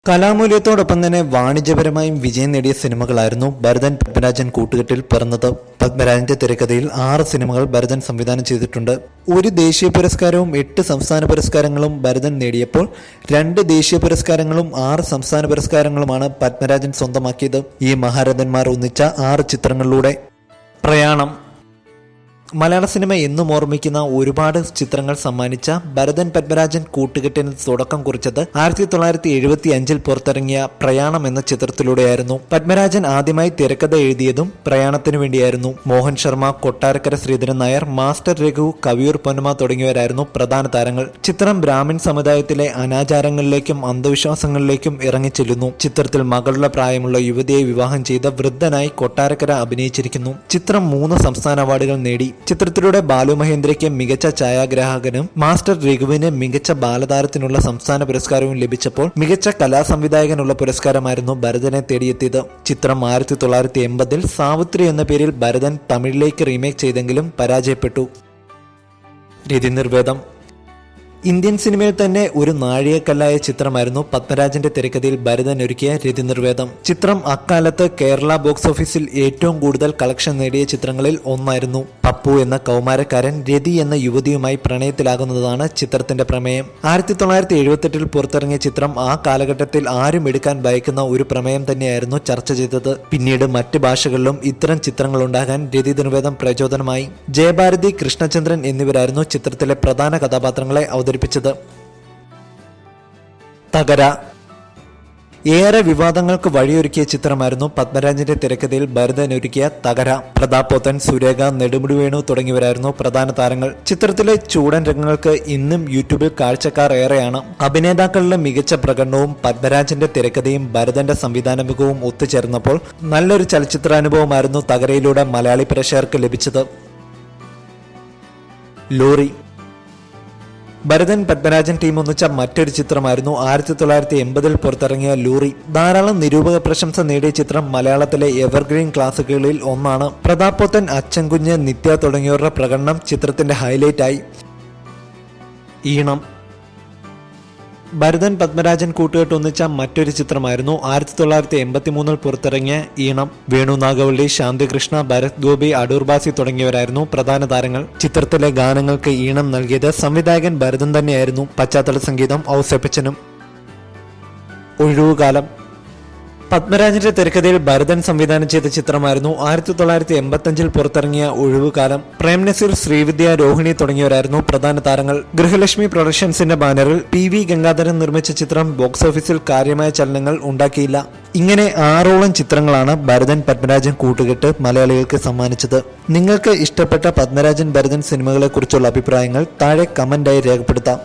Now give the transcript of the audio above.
കലാമൂല്യത്തോടൊപ്പം തന്നെ വാണിജ്യപരമായും വിജയം നേടിയ സിനിമകളായിരുന്നു ഭരതൻ പത്മരാജൻ കൂട്ടുകെട്ടിൽ പിറന്നത്. പത്മരാജന്റെ തിരക്കഥയിൽ 6 സിനിമകൾ ഭരതൻ സംവിധാനം ചെയ്തിട്ടുണ്ട്. ഒരു ദേശീയ പുരസ്കാരവും 8 സംസ്ഥാന പുരസ്കാരങ്ങളും ഭരതൻ നേടിയപ്പോൾ 2 ദേശീയ പുരസ്കാരങ്ങളും 6 സംസ്ഥാന പുരസ്കാരങ്ങളുമാണ് പത്മരാജൻ സ്വന്തമാക്കിയത്. ഈ മഹാരഥന്മാർ ഒന്നിച്ച 6 ചിത്രങ്ങളിലൂടെ. പ്രയാണം മലയാള സിനിമ എന്നും ഓർമ്മിക്കുന്ന ഒരുപാട് ചിത്രങ്ങൾ സമ്മാനിച്ച ഭരതൻ പത്മരാജൻ കൂട്ടുകെട്ടിന് തുടക്കം കുറിച്ചത് 1975 പുറത്തിറങ്ങിയ പ്രയാണം എന്ന ചിത്രത്തിലൂടെയായിരുന്നു. പത്മരാജൻ ആദ്യമായി തിരക്കഥ എഴുതിയതും പ്രയാണത്തിനു വേണ്ടിയായിരുന്നു. മോഹൻ ശർമ്മ, കൊട്ടാരക്കര ശ്രീധരൻ നായർ, മാസ്റ്റർ രഘു, കവിയൂർ പൊന്നമ്മ തുടങ്ങിയവരായിരുന്നു പ്രധാന താരങ്ങൾ. ചിത്രം ബ്രാഹ്മിൺ സമുദായത്തിലെ അനാചാരങ്ങളിലേക്കും അന്ധവിശ്വാസങ്ങളിലേക്കും ഇറങ്ങിച്ചെല്ലുന്നു. ചിത്രത്തിൽ മകളുടെ പ്രായമുള്ള യുവതിയെ വിവാഹം ചെയ്ത വൃദ്ധനായി കൊട്ടാരക്കര അഭിനയിച്ചിരിക്കുന്നു. ചിത്രം 3 സംസ്ഥാന അവാർഡുകൾ നേടി. ചിത്രത്തിലൂടെ ബാലു മഹേന്ദ്രയ്ക്ക് മികച്ച ഛായാഗ്രാഹകനും മാസ്റ്റർ രഘുവിന് മികച്ച ബാലതാരത്തിനുള്ള സംസ്ഥാന പുരസ്കാരവും ലഭിച്ചപ്പോൾ മികച്ച കലാസംവിധായകനുള്ള പുരസ്കാരമായിരുന്നു ഭരതനെ തേടിയെത്തിയത്. ചിത്രം 1980 സാവിത്രി എന്ന പേരിൽ ഭരതൻ തമിഴിലേക്ക് റീമേക്ക് ചെയ്തെങ്കിലും പരാജയപ്പെട്ടു. രതിനിർവേദം ഇന്ത്യൻ സിനിമയിൽ തന്നെ ഒരു നാഴികക്കല്ലായ ചിത്രമായിരുന്നു പത്മരാജന്റെ തിരക്കഥയിൽ ഭരതൻ ഒരുക്കിയ രതിനിർവേദം. ചിത്രം അക്കാലത്ത് കേരള ബോക്സ് ഓഫീസിൽ ഏറ്റവും കൂടുതൽ കളക്ഷൻ നേടിയ ചിത്രങ്ങളിൽ ഒന്നായിരുന്നു. പപ്പു എന്ന കൗമാരക്കാരൻ രതി എന്ന യുവതിയുമായി പ്രണയത്തിലാകുന്നതാണ് ചിത്രത്തിന്റെ പ്രമേയം. 1978 പുറത്തിറങ്ങിയ ചിത്രം ആ കാലഘട്ടത്തിൽ ആരും എടുക്കാൻ ഭയക്കുന്ന ഒരു പ്രമേയം തന്നെയായിരുന്നു ചർച്ച ചെയ്തത്. പിന്നീട് മറ്റ് ഭാഷകളിലും ഇത്തരം ചിത്രങ്ങൾ ഉണ്ടാകാൻ രതിനിർവേദം പ്രചോദനമായി. ജയഭാരതി, കൃഷ്ണചന്ദ്രൻ എന്നിവരായിരുന്നു ചിത്രത്തിലെ പ്രധാന കഥാപാത്രങ്ങളെ അവതരിപ്പിച്ചത്. തകര ഏറെ വിവാദങ്ങൾക്ക് വഴിയൊരുക്കിയ ചിത്രമായിരുന്നു പത്മരാജന്റെ തിരക്കഥയിൽ ഭരതൻ ഒരുക്കിയ തകര. പ്രതാപ് പോത്തൻ, സുരേഖ, നെടുമുടി വേണു തുടങ്ങിയവരായിരുന്നു പ്രധാന താരങ്ങൾ. ചിത്രത്തിലെ ചൂടൻ രംഗങ്ങൾക്ക് ഇന്നും യൂട്യൂബിൽ കാഴ്ചക്കാർ ഏറെയാണ്. അഭിനേതാക്കളുടെ മികച്ച പ്രകടനവും പത്മരാജന്റെ തിരക്കഥയും ഭരതന്റെ സംവിധാന മികവും ഒത്തുചേർന്നപ്പോൾ നല്ലൊരു ചലച്ചിത്രാനുഭവമായിരുന്നു തകരയിലൂടെ മലയാളി പ്രേക്ഷകർക്ക് ലഭിച്ചത്. ലോറി ഭരതൻ പത്മരാജൻ ടീം ഒന്നിച്ച മറ്റൊരു ചിത്രമായിരുന്നു 1980 പുറത്തിറങ്ങിയ ലോറി. ധാരാളം നിരൂപക പ്രശംസ നേടിയ ചിത്രം മലയാളത്തിലെ എവർഗ്രീൻ ക്ലാസിക്കുകളിൽ ഒന്നാണ്. പ്രതാപ് പോത്തൻ, അച്ഛൻകുഞ്ഞ്, നിത്യ തുടങ്ങിയവരുടെ പ്രകടനം ചിത്രത്തിന്റെ ഹൈലൈറ്റായി. ഈണം ഭരതൻ പത്മരാജൻ കൂട്ടുകെട്ട് ഒന്നിച്ച മറ്റൊരു ചിത്രമായിരുന്നു 1983 പുറത്തിറങ്ങിയ ഈണം. വേണു നാഗവള്ളി, ശാന്തികൃഷ്ണ, ഭരത് ഗോപി, അടൂർ ബാസി തുടങ്ങിയവരായിരുന്നു പ്രധാന താരങ്ങൾ. ചിത്രത്തിലെ ഗാനങ്ങൾക്ക് ഈണം നൽകിയത് സംവിധായകൻ ഭരതൻ തന്നെയായിരുന്നു. പശ്ചാത്തല സംഗീതം ഔസേപ്പച്ചനും. ഒഴിവുകാലം പത്മരാജന്റെ തിരക്കഥയിൽ ഭരതൻ സംവിധാനം ചെയ്ത ചിത്രമായിരുന്നു 1985 പുറത്തിറങ്ങിയ ഒഴിവുകാലം. പ്രേം നസീർ, ശ്രീവിദ്യ, രോഹിണി തുടങ്ങിയവരായിരുന്നു പ്രധാന താരങ്ങൾ. ഗൃഹലക്ഷ്മി പ്രൊഡക്ഷൻസിന്റെ ബാനറിൽ PV ഗംഗാധരൻ നിർമ്മിച്ച ചിത്രം ബോക്സ് ഓഫീസിൽ കാര്യമായ ചലനങ്ങൾ ഉണ്ടാക്കിയില്ല. ഇങ്ങനെ 6ഓളം ചിത്രങ്ങളാണ് ഭരതൻ പത്മരാജൻ കൂട്ടുകെട്ട് മലയാളികൾക്ക് സമ്മാനിച്ചത്. നിങ്ങൾക്ക് ഇഷ്ടപ്പെട്ട പത്മരാജൻ ഭരതൻ സിനിമകളെ കുറിച്ചുള്ള അഭിപ്രായങ്ങൾ താഴെ കമന്റായി രേഖപ്പെടുത്താം.